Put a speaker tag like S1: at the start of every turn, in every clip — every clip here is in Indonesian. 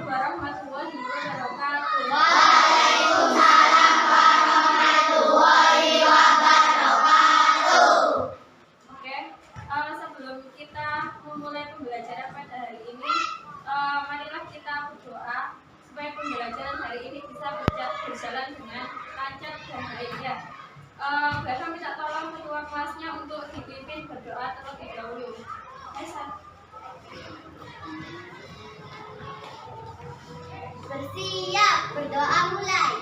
S1: warahmatullahi wabarakatuh.
S2: Waalaikumsalam warahmatullahi wabarakatuh.
S1: Oke, sebelum kita memulai pembelajaran pada hari ini, marilah kita berdoa supaya pembelajaran hari ini bisa berjalan dengan lancar dan baik ya. Bapak minta tolong ketua kelasnya untuk dipimpin berdoa terlebih dahulu.
S2: Bersiap, berdoa mulai.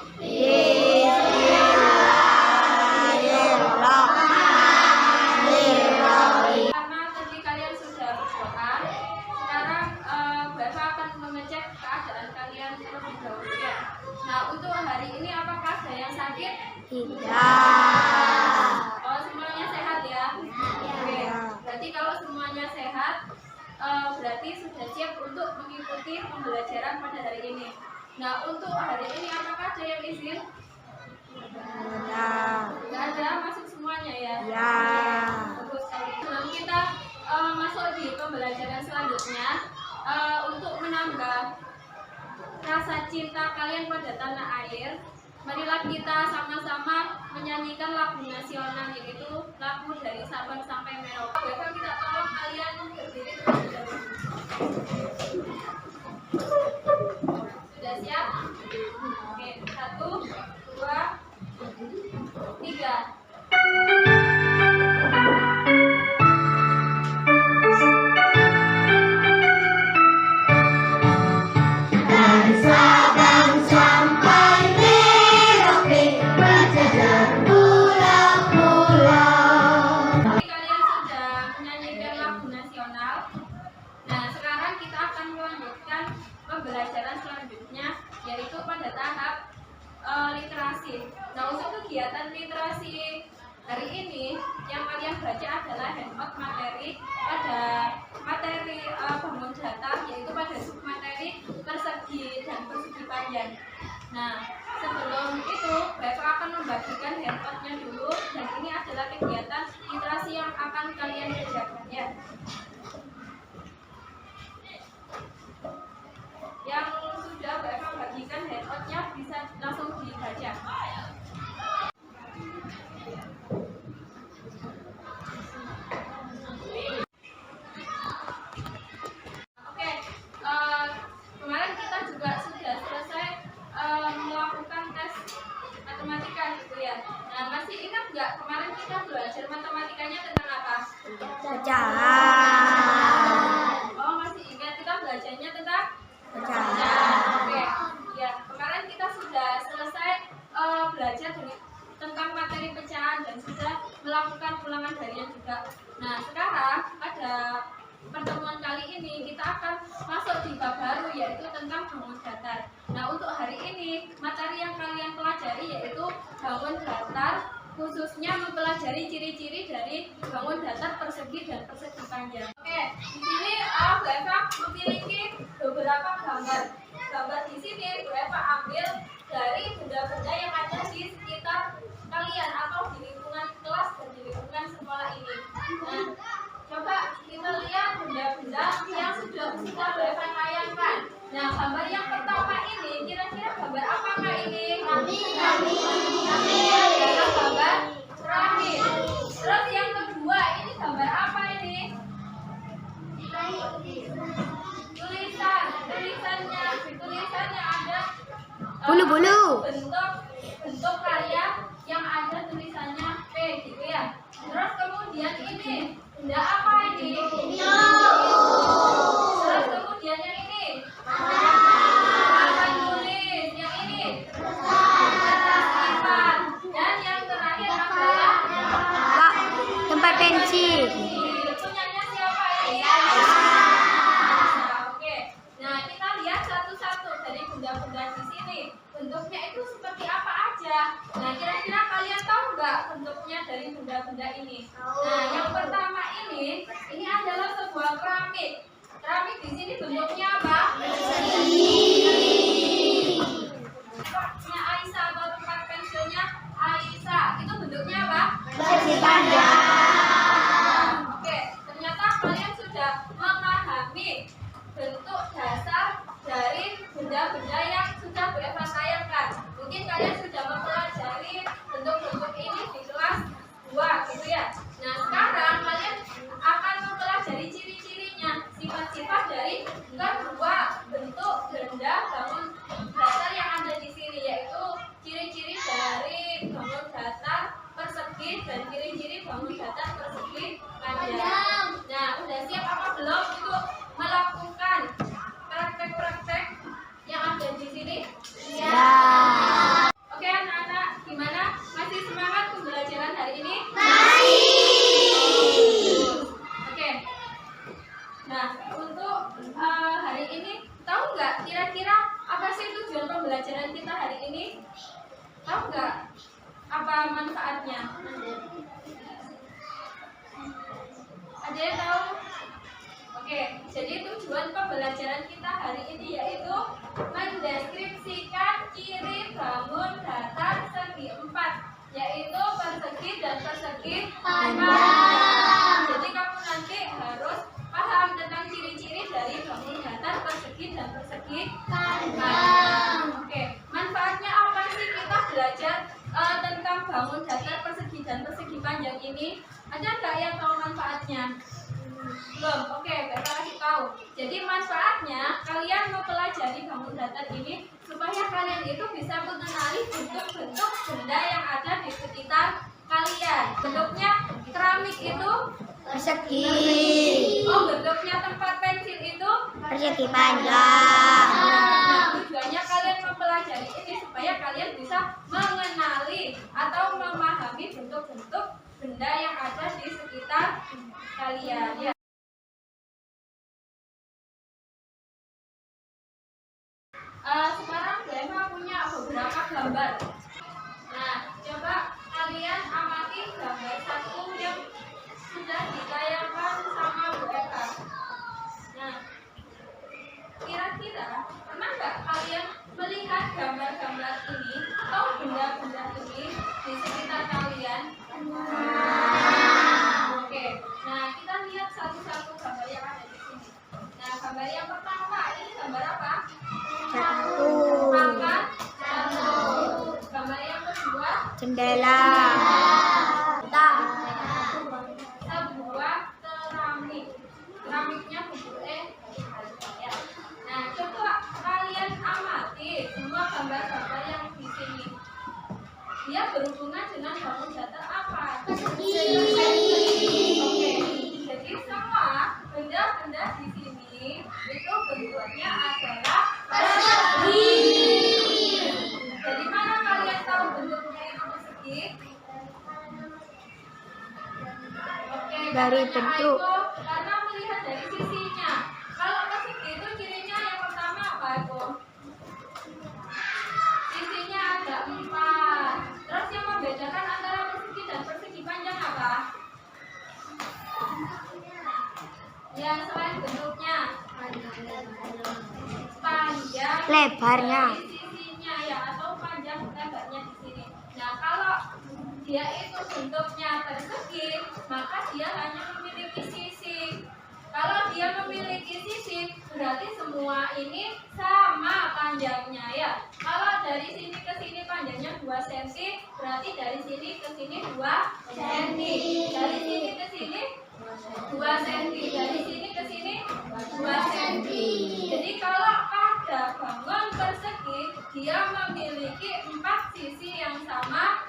S1: Karena tadi kalian sudah berdoa, sekarang Bapak akan mengecek keadaan kalian terlebih dahulu ya. Nah, untuk hari ini apakah ada yang sakit?
S2: Tidak.
S1: Oh, semuanya sehat ya? Oke, berarti kalau semuanya sehat, berarti sudah siap untuk mengikuti pembelajaran pada hari ini. Nah, untuk hari ini apakah ada yang izin? Tidak ada, masuk semuanya ya?
S2: Ya.
S1: Bagus sekali. Sebelum kita masuk di pembelajaran selanjutnya, untuk menambah rasa cinta kalian pada tanah air, marilah kita sama-sama menyanyikan lagu nasional, yaitu lagu dari Sabang sampai Merauke. Bapak minta tolong kalian berdiri terlebih dahulu. Sudah siap? Oke, 1, 2, 3.
S2: Dari Sabang sampai Merauke, berjajar pulau-pulau.
S1: Kalian sudah menyanyikan lagu nasional. Nah, sekarang kita akan melanjutkan pembelajaran selanjutnya, yaitu pada tahap literasi. Nah, untuk kegiatan literasi hari ini yang kalian baca adalah handout materi pada materi bangun datar, yaitu pada submateri persegi dan persegi panjang. Nah, sebelum itu Bapak akan membagikan handoutnya dulu, dan ini adalah kegiatan literasi yang akan kalian kerjakan ya. Yang sudah Bapak bagikan handoutnya bisa langsung dibaca. Oke, kemarin kita juga sudah selesai melakukan tes matematika gitu ya. Nah, masih ingat nggak kemarin kita belajar matematikanya tentang apa?
S2: Jajan.
S1: Oh, masih ingat kita belajarnya tentang
S2: Jajan.
S1: Oke, ya kemarin kita sudah selesai belajar tentang materi pecahan dan sudah melakukan ulangan harian juga. Nah, sekarang pada pertemuan kali ini kita akan masuk di bab baru, yaitu tentang bangun datar. Nah, untuk hari ini materi yang kalian pelajari yaitu bangun datar, khususnya mempelajari ciri-ciri dari bangun datar persegi dan persegi panjang. Oke, di sini Bapak memiliki beberapa gambar. Gambar di sini Bapak ambil dari benda-benda yang ada di sekitar kalian atau di lingkungan kelas dan di lingkungan sekolah ini. Nah, coba kita lihat benda-benda yang sudah kita Bapak tayangkan. Nah, gambar yang pertama ini kira-kira gambar apakah ini? Ini adalah gambar piramid. Terus yang kedua ini gambar apa ini? Tulisannya ada
S2: Bulu-bulu.
S1: bentuk karya yang ada tulisannya P gitu ya. Terus kemudian ini benda apa ini? Terus kemudian yang ini papan tulis. Yang ini kertas lipat. Dan yang terakhir adalah
S2: Tempat pensil.
S1: punyanya siapa ini? Oke. Nah, kita lihat satu-satu dari benda-benda di sini. Bentuknya itu seperti apa aja? Nah, kira-kira kalian tahu nggak bentuknya dari benda-benda ini? Nah, yang pertama ini adalah sebuah keramik. Keramik di sini bentuknya apa? Tempatnya Aisyah atau tempat pensilnya Aisyah. Itu bentuknya apa?
S2: Persegi panjang.
S1: Oke, ternyata kalian sudah memahami bentuk dasar dari Jadi tujuan pembelajaran kita hari ini yaitu mendeskripsikan ciri bangun datar segi 4, yaitu persegi dan persegi panjang. Jadi kamu nanti harus paham tentang ciri-ciri dari bangun datar, persegi dan persegi panjang. Oke, manfaatnya apa sih kita belajar tentang bangun datar, persegi dan persegi panjang ini? Ada nggak yang tahu manfaatnya? Belum? Oke, bapak kasih tahu. Jadi manfaatnya kalian mempelajari bangun datar ini supaya kalian itu bisa mengenali bentuk-bentuk benda yang ada di sekitar kalian. Bentuknya keramik itu
S2: Persegi.
S1: oh, bentuknya tempat pensil itu
S2: Persegi panjang.
S1: Nah, tujuannya kalian mempelajari ini supaya kalian bisa mengenali atau memahami bentuk-bentuk benda yang ada di sekitar kalian. Ya. Sekarang Bema punya beberapa gambar. Nah, coba kalian amati gambar satu yang sudah ditayangkan sama Bu Eka. Nah, kira-kira pernah nggak kalian melihat gambar-gambar ini atau benda-benda ini di sekitar kalian? Oke, nah kita lihat satu-satu gambar yang ada di sini. Nah, gambar yang pertama ini gambar apa? Papan satu. Gambar yang kedua
S2: Jendela.
S1: sebuah keramik. Keramiknya bentuknya ya. Nah, coba kalian amati semua gambar-gambar yang di sini. Dia berhubungan dengan bangun datar apa? Oke, jadi semua benda-benda di sini itu bentuknya adalah persegi. Dari mana kalian tahu bentuknya itu persegi? Oke,
S2: Dari
S1: katanya
S2: bentuk.
S1: Aiko, karena melihat dari sisinya. Kalau persegi itu cirinya yang pertama apa itu? Sisinya ada 4. Terus yang membedakan antara persegi dan persegi panjang apa? Ya, selain bentuknya panjang
S2: Lebarnya.
S1: dari sisinya ya, atau panjang lebarnya di sini. Nah, kalau dia itu bentuknya persegi, maka dia hanya memiliki sisi. Kalau dia memiliki sisi, berarti semua ini sama panjangnya ya. Kalau dari sini ke sini panjangnya 2 cm, berarti dari sini ke sini 2 cm. Dari sini ke sini 2 cm. Dari sini ke sini 2 cm. Jadi kalau ada bangun persegi, dia memiliki 4 sisi yang sama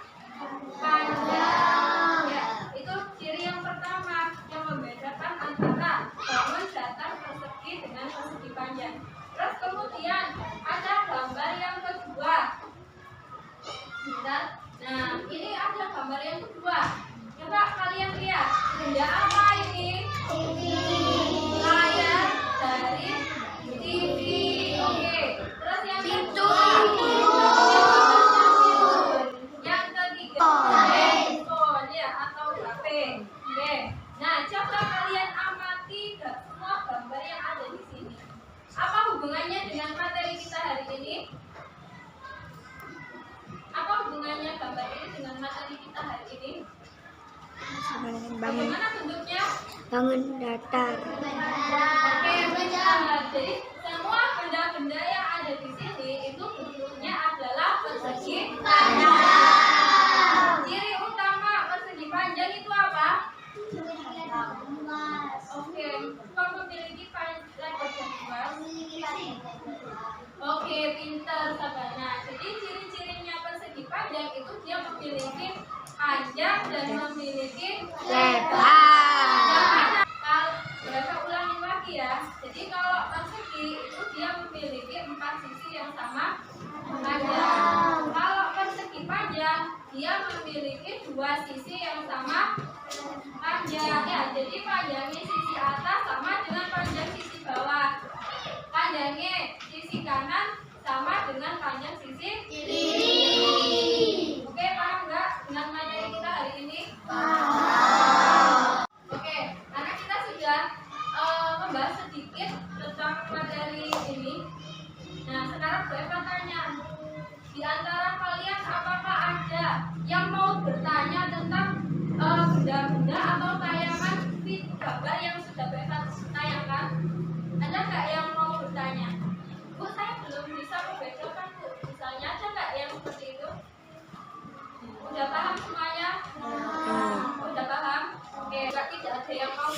S1: panjang. Ya, itu ciri yang pertama yang membedakan antara bangun datar persegi dengan persegi panjang. Terus kemudian ada gambar yang kedua. Bentar. Nah, ini ada gambar yang kedua. Coba kalian lihat, benda apa ini? Layar dari TV. Oke. Terus yang kedua, yang ketiga, handphone ya, atau HP. Oke. Nah, coba kalian amati semua gambar yang ada di sini. Apa hubungannya dengan materi kita hari ini? Apa hubungannya gambar ini dengan materi kita hari ini?
S2: Bangun.
S1: Bagaimana bentuknya?
S2: Bangun datar.
S1: Oke, benar. Jadi semua benda-benda yang ada di sini itu bentuknya adalah persegi panjang. Ciri utama persegi panjang itu apa? Oke, kok memiliki lebar dan luas? Oke, pintar Sabana. Jadi ciri-cirinya persegi panjang itu dia memiliki panjang dan memiliki
S2: Lebar.
S1: Berasa ulangi lagi ya. Jadi kalau persegi itu dia memiliki 4 sisi yang sama panjang. Kalau persegi panjang dia memiliki 2 sisi yang sama panjang ya. Jadi panjangnya sisi atas sama dengan panjang sisi bawah. Panjangnya sisi kanan sama dengan panjang sisi kiri. Oke, paham nggak dengan materi kita hari ini?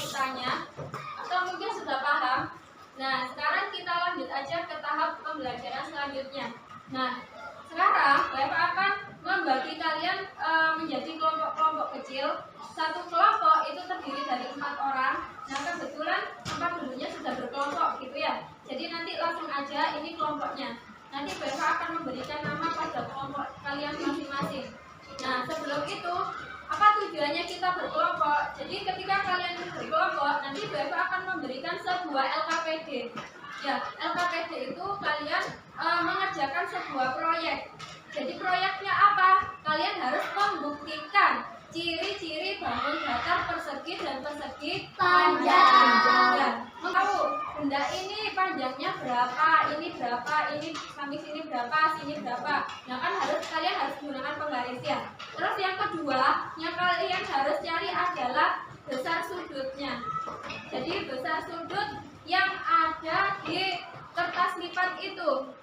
S1: bertanya atau mungkin sudah paham. Nah, sekarang kita lanjut aja ke tahap pembelajaran selanjutnya. Nah, sekarang Bapak akan membagi kalian menjadi kelompok-kelompok kecil. Satu kelompok itu terdiri dari 4 orang. Nah, kebetulan tempat duduknya sudah berkelompok gitu ya. Jadi nanti langsung aja ini kelompoknya. Nanti Bapak akan memberikan nama pada kelompok kalian masing-masing. Nah, sebelum itu, apa tujuannya kita berkelompok? Jadi ketika kalian berkelompok, nanti Bapak akan memberikan sebuah LKPD. Ya, LKPD itu kalian mengerjakan sebuah proyek. Jadi proyeknya apa? Kalian harus membuktikan ciri-ciri bangun datar persegi dan persegi panjang. Dan tahu benda ini panjangnya berapa, ini berapa, ini sampai sini berapa, sini berapa. Nah kan kalian harus menggunakan penggarisian. Terus yang kedua, yang kalian harus cari adalah besar sudutnya. Jadi besar sudut yang ada di kertas lipat itu.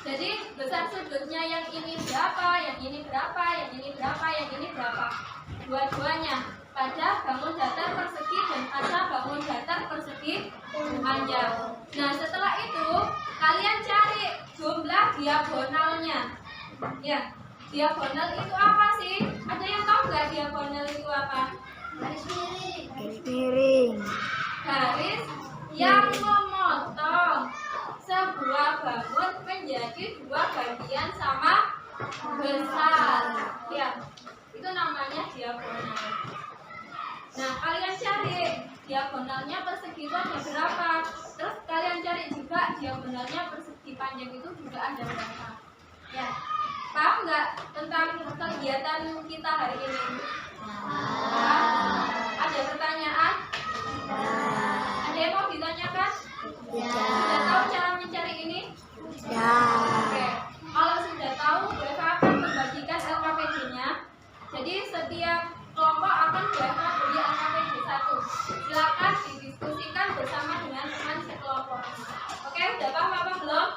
S1: Jadi besar sudutnya yang ini berapa, yang ini berapa, yang ini berapa, yang ini berapa. Dua-duanya pada bangun datar persegi dan pada bangun datar persegi panjang. Nah setelah itu kalian cari jumlah diagonalnya. Ya, diagonal itu apa sih? Ada yang tahu nggak diagonal itu apa?
S2: Garis miring.
S1: Garis yang memotong sebuah bangun menjadi 2 bagian sama besar. Ya, itu namanya diagonal. Nah, kalian cari diagonalnya persegi itu ada berapa. Terus kalian cari juga diagonalnya persegi panjang itu juga ada berapa. Ya, paham nggak tentang kegiatan kita hari ini? Ada pertanyaan? Ada yang mau ditanyakan? Sudah tahu cara mencari ini?
S2: Ya.
S1: Oke. Kalau sudah tahu, Bapak akan membagikan LKPD-nya. Jadi setiap kelompok akan Bapak beri LKPD 1. Silakan didiskusikan bersama dengan teman sekelompok. Oke, udah paham apa belum?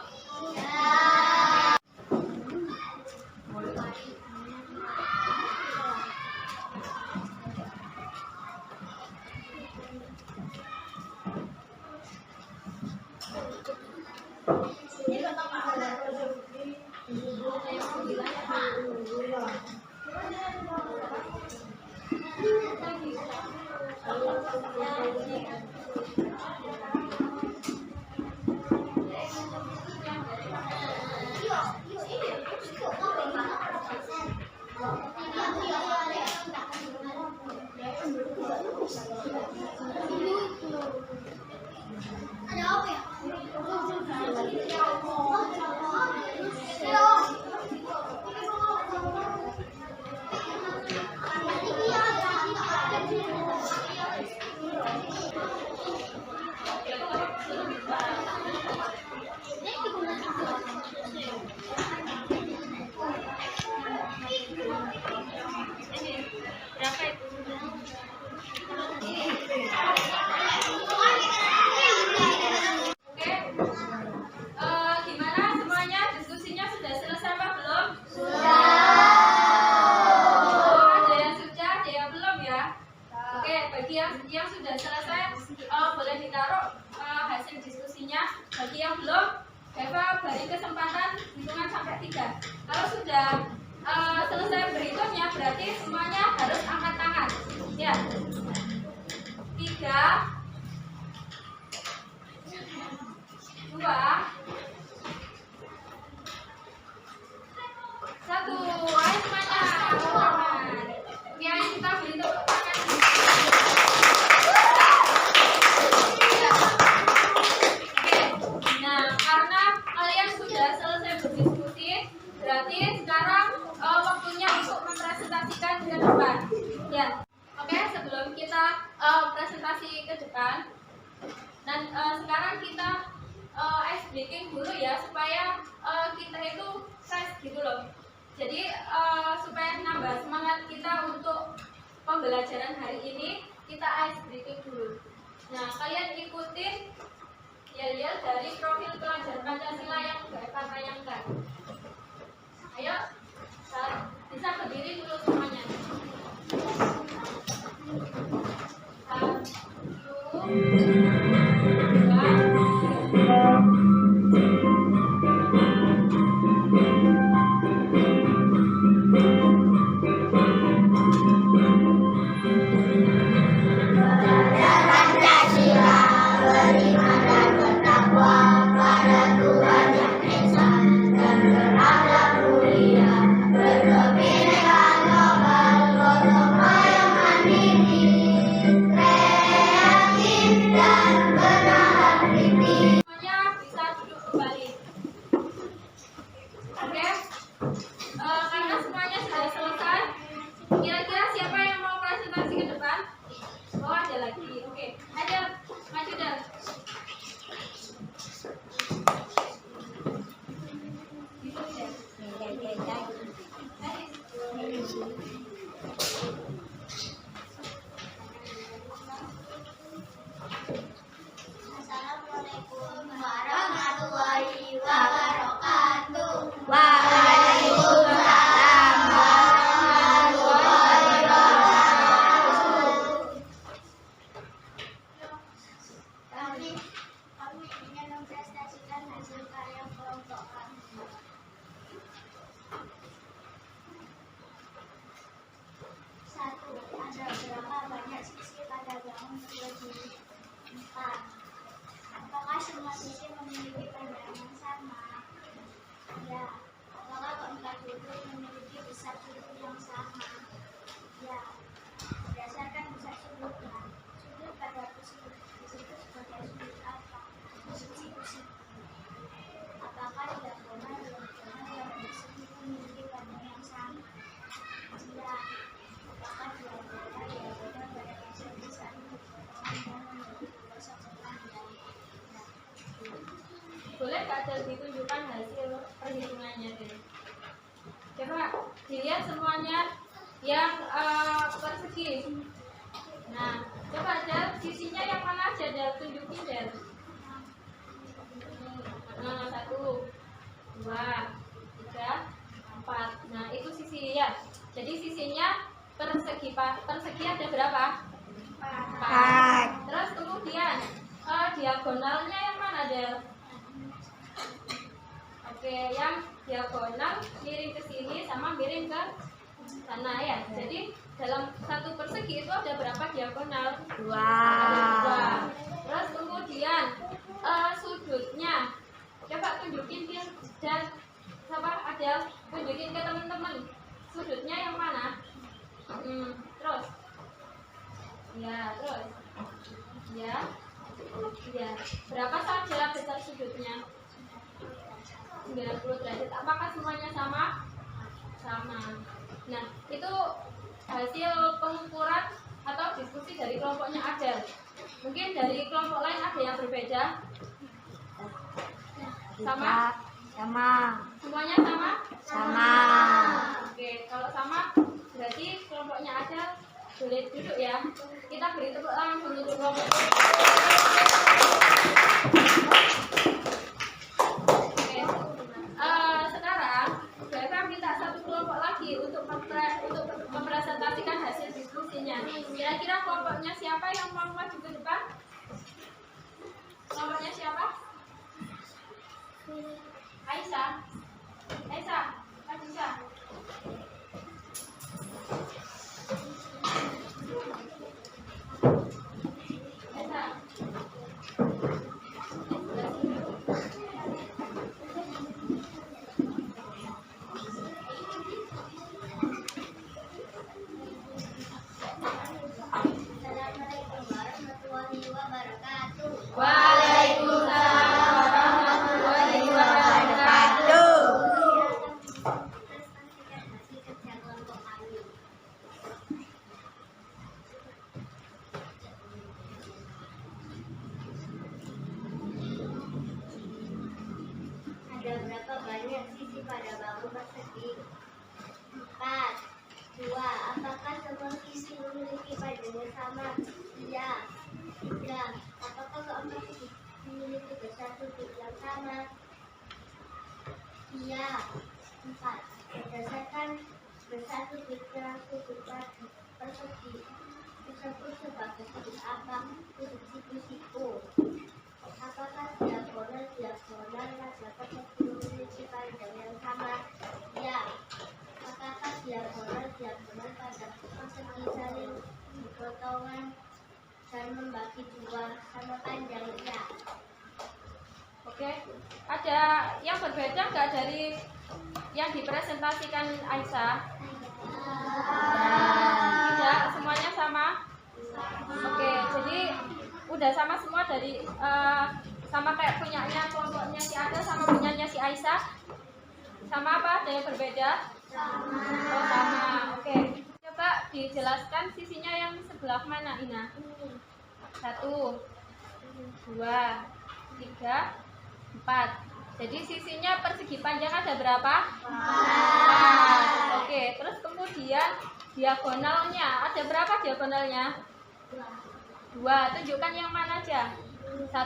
S1: Yang sudah selesai boleh ditaruh hasil diskusinya. Bagi yang belum, Eva beri kesempatan hitungan sampai 3. Kalau sudah selesai berhitungnya, berarti semuanya harus angkat tangan. Ya, 3, 2, 1. Ayo semuanya. Oke, ayo kita beri tepuk tangan. Berarti sekarang waktunya untuk mempresentasikan ke depan. Ya, oke. Sebelum kita presentasi ke depan, dan sekarang kita ice breaking dulu ya, supaya kita itu fresh gitu loh. Jadi supaya nambah semangat kita untuk pembelajaran hari ini, kita ice breaking dulu. Nah, kalian ikutin ya dari profil pelajar Pancasila yang Bapak tayangkan. Ayo, bisa berdiri dulu semuanya. Semuanya bisa duduk kembali. Oke, karena semuanya sudah selesai, kira-kira siapa yang mau presentasi ke depan? Oh, ada lagi. Oke, ada maju dan.
S2: Assalamualaikum warahmatullahi wabarakatuh. Waalaikumsalam warahmatullahi wabarakatuh. Kami ingin mempresentasikan hasil karya kelompok kami. Satu, ada berapa banyak sisi pada bangun berdiri? 4. Apakah semua sisi memiliki panjang yang sama? Ya. Apakah keempat sudut memiliki besar sudut yang sama? Ya. Berdasarkan besar sudutnya, sudut pada sudut disebut sebagai sudut apa? Sisi. Apakah diagonal yang bersegi memiliki panjang yang sama? Ya. Apakah diagonal pada bersegi saling berhubungan dan memiliki dua sudut panjang?
S1: Boleh Kak Del ditunjukkan hasil perhitungannya deh. Coba dilihat semuanya yang persegi. Nah, coba Del sisinya yang mana aja Del, tunjukin Del. 1, 2, 3, 4. Nah, itu sisi ya. Jadi sisinya persegi ada berapa? 4. Terus kemudian diagonalnya yang mana Del? Oke, yang diagonal miring ke sini sama miring ke sana ya. Jadi dalam satu persegi itu ada berapa diagonal? 2. Ada 2. Terus kemudian sudutnya, coba tunjukin dia dan ada tunjukin ke teman-teman sudutnya yang mana? Terus, ya terus, ya, berapa saja besar sudutnya? 90 derajat. Apakah semuanya sama? Sama. Nah, itu hasil pengukuran atau diskusi dari kelompoknya Adel. Mungkin dari kelompok lain ada yang berbeda? Sama?
S2: Sama.
S1: Semuanya sama?
S2: Sama.
S1: Oke, kalau sama berarti kelompoknya Adel boleh duduk ya. Kita beri tepuk tangan dulu untuk kelompok. Sekarang saya minta satu kelompok lagi untuk mempresentasikan hasil diskusinya. Kira-kira kelompoknya siapa yang mau maju ke depan? Kelompoknya siapa? Aisyah. Aisyah, maju Aisyah. Aisyah.
S2: Ada berapa banyak sisi pada bangun persegi? 4. 2. Apakah semua sisi memiliki panjang yang sama? Iya. 3. Apakah keempat sisi memiliki besar sudut yang sama? Iya. 4. Berdasarkan besar sudutnya sudut persegi. disebut sebagai sudut apa? Sudut siku-siku. Apakah diagonal pada persegi memiliki panjang yang sama? Ya. Apakah diagonal pada persegi saling berpotongan dan membagi dua sama panjangnya?
S1: Oke, ada yang berbeda nggak dari yang dipresentasikan Aisyah? Tidak, semuanya sama. Oke, jadi udah sama semua dari sama kayak punyanya kelompoknya si Ada sama punyanya si Aisyah. Sama apa? Ada yang berbeda? Sama. Oh, sama. Oke. Coba dijelaskan sisinya yang sebelah mana, Ina? 1, 2, 3, 4. Jadi sisinya persegi panjang ada berapa? 4. Oke, terus kemudian diagonalnya ada berapa diagonalnya? 2. Tunjukkan yang mana aja. 1,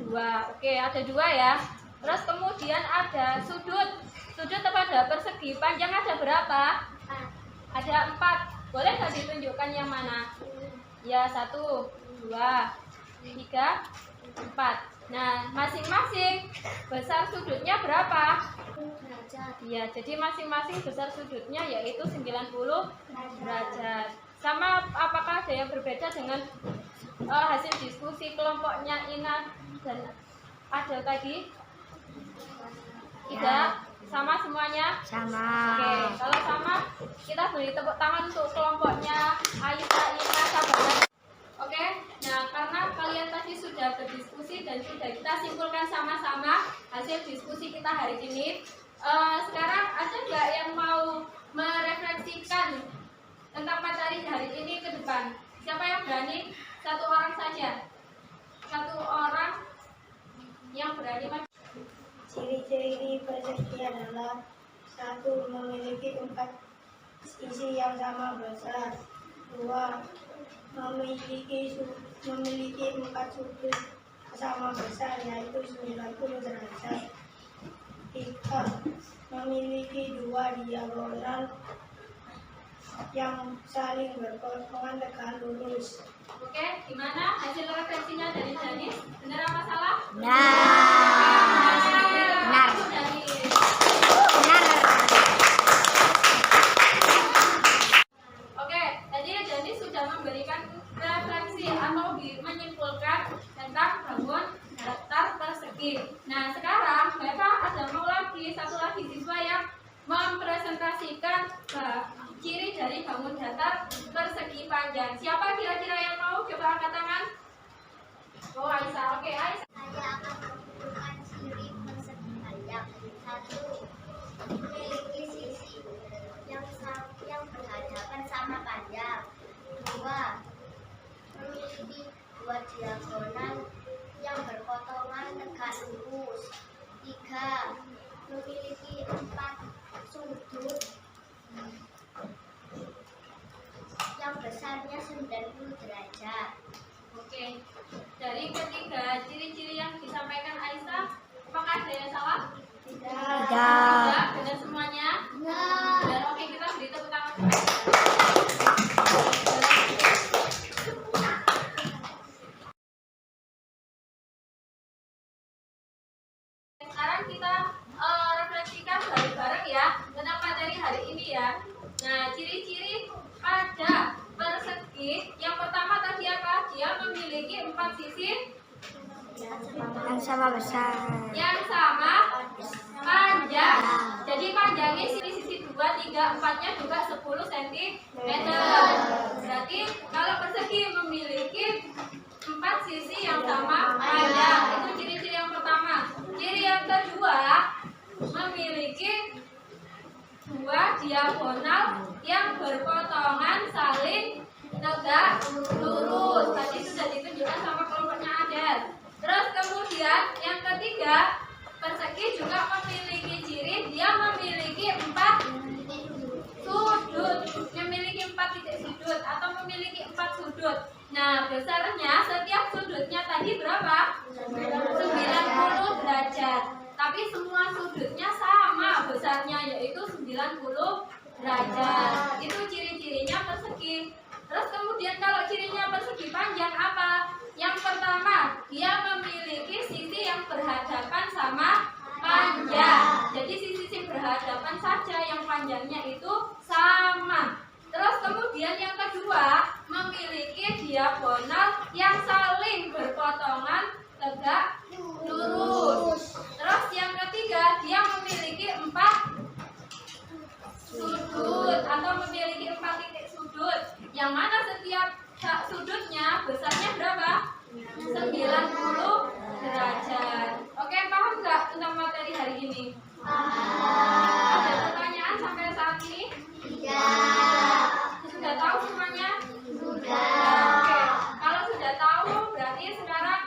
S1: 2. Oke, ada 2 ya. Terus kemudian ada sudut. Sudut pada persegi panjang ada berapa? Ada 4. Boleh nggak ditunjukkan yang mana? Ya, 1, 2, 3, 4. Nah, masing-masing besar sudutnya berapa? Ya, jadi masing-masing besar sudutnya yaitu 90 derajat. Sama apakah ada yang berbeda dengan hasil diskusi kelompoknya Ina dan Ada tadi? Tidak? Sama semuanya?
S2: Sama.
S1: Oke, kalau sama kita beri tepuk tangan untuk kelompoknya Aisyah, Ina, Sabana. Oke, nah karena kalian tadi sudah berdiskusi dan sudah kita simpulkan sama-sama hasil diskusi kita hari ini. Sekarang ada nggak yang mau merefleksikan tentang materi hari ini ke depan? Siapa yang berani? Satu orang saja. Satu orang yang berani.
S3: Ciri-ciri persegi adalah 1. Memiliki 4 sisi yang sama besar. 2. Memiliki 4 sudut sama besar yaitu 90 derajat. 3. Memiliki 2 diagonal yang saling berpotongan tegak lurus.
S1: Oke, gimana hasil refleksinya dari Janis? Benar apa salah?
S2: Benar.
S1: Benar. Oke, tadi Janis sudah memberikan refleksi atau menyimpulkan tentang bangun datar persegi. Nah, sekarang Bapak ada mau lagi satu lagi siswa yang mempresentasikan ciri dari bangun datar persegi panjang. Siapa kira-kira yang mau? Coba angkat tangan. Oh, Aisyah. Oke, Aisyah.
S2: Saya akan mengumpulkan ciri persegi panjang. 1. Memiliki sisi yang berhadapan sama panjang. 2. Memiliki 2 diagonal yang berpotongan tegak lurus. 3. Memiliki 4 sudut yang besarnya 90 derajat.
S1: Oke, dari ketiga ciri-ciri yang disampaikan Aisyah, apakah ada yang salah? Tidak. Benar semuanya? Benar. Oke, kita beri tepuk tangan. Sekarang kita refleksikan bareng-bareng ya tentang materi hari ini ya. Nah, ciri-ciri pada persegi yang pertama tadi apa? Dia memiliki 4 sisi
S2: Yang sama besar.
S1: yang sama panjang. Jadi panjangnya sisi 2, 3, 4-nya juga 10 cm. Berarti kalau persegi memiliki 4 sisi yang sama panjang. Itu ciri-ciri yang pertama. Ciri yang kedua, memiliki 2 diagonal yang berpotongan saling tegak lurus. Tadi sudah ditunjukkan sama kelompoknya Adel. Terus kemudian yang ketiga, persegi juga memiliki ciri dia memiliki 4 sudut, memiliki 4 titik sudut atau memiliki 4 sudut. Nah, besarnya setiap sudutnya tadi berapa? 90 derajat. Tapi semua sudutnya sama besarnya yaitu 90 derajat. Itu ciri-cirinya persegi. Terus kemudian panjangnya itu sama. Terus kemudian yang kedua, memiliki diagonal yang saling berpotongan tegak lurus. Terus yang ketiga, dia memiliki 4 sudut atau memiliki 4 titik sudut, yang mana setiap sudutnya besarnya berapa? 90 derajat. Oke, paham nggak tentang materi hari ini? Ada pertanyaan sampai saat ini? Sudah tahu semuanya? Oke, kalau sudah tahu berarti sekarang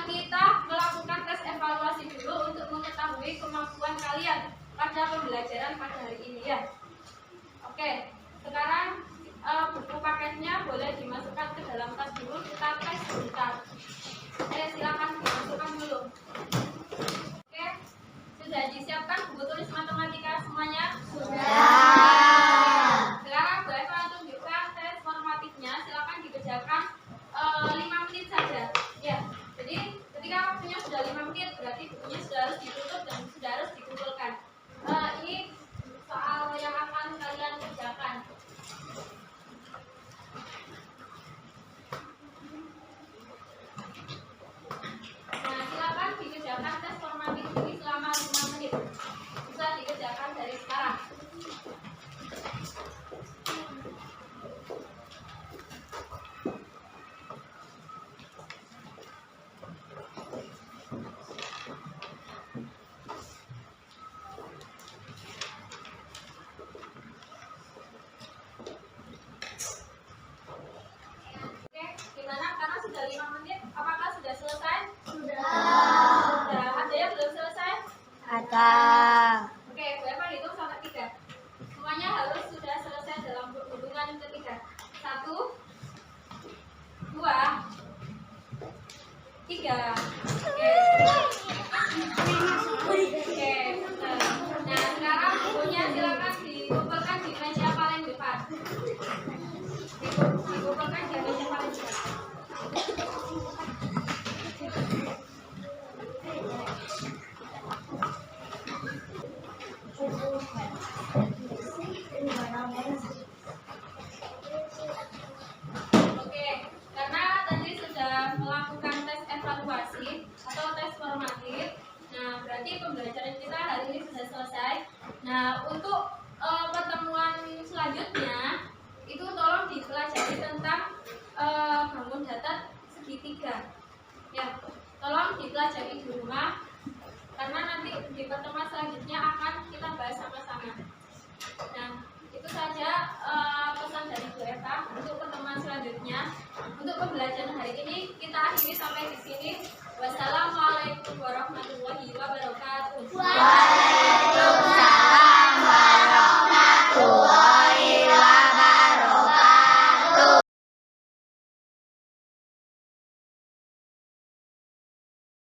S1: kita melakukan tes evaluasi dulu untuk mengetahui kemampuan kalian pada pembelajaran pada hari ini ya. Oke, sekarang buku paketnya boleh dimasukkan ke dalam tas dulu, kita tes sebentar. Silakan dimasukkan dulu. Oke, sudah disiapkan buku tulis matematika semuanya? Sudah. Sekarang Bu Eva tunjukkan tes formatifnya, silakan dikerjakan 5 menit saja. Ya, jadi ketika waktunya sudah 5 menit, berarti bukunya sudah harus ditutup dan sudah harus dikumpulkan. Ini soal yang akan kalian kerjakan. Nah, silakan dikerjakan tes formatif ini selama 5 menit. Bisa dikerjakan dari sekarang. Oke, gimana? Karena sudah 5 menit, apakah sudah selesai? Sudah. Ada yang belum selesai? Oke, Bu Eva hitung sampai 3. Semuanya harus sudah selesai dalam hitungan ketiga. 1, 2, 3. Oke. Oke. Nah, sekarang bukunya silakan dikumpulkan di meja paling depan. Dikumpulkan di meja paling depan. Oke, karena tadi sudah melakukan tes evaluasi atau tes formatif, nah berarti pembelajaran kita hari ini sudah selesai. Nah, untuk pertemuan selanjutnya itu tolong dipelajari tentang bangun datar segitiga. Ya, tolong dipelajari di rumah karena nanti di pertemuan selanjutnya akan kita bahas sama-sama. Nah, itu saja pesan dari Bu Eva untuk pertemuan selanjutnya. Untuk pembelajaran hari ini kita akhiri sampai di sini. Wassalamualaikum warahmatullahi wabarakatuh.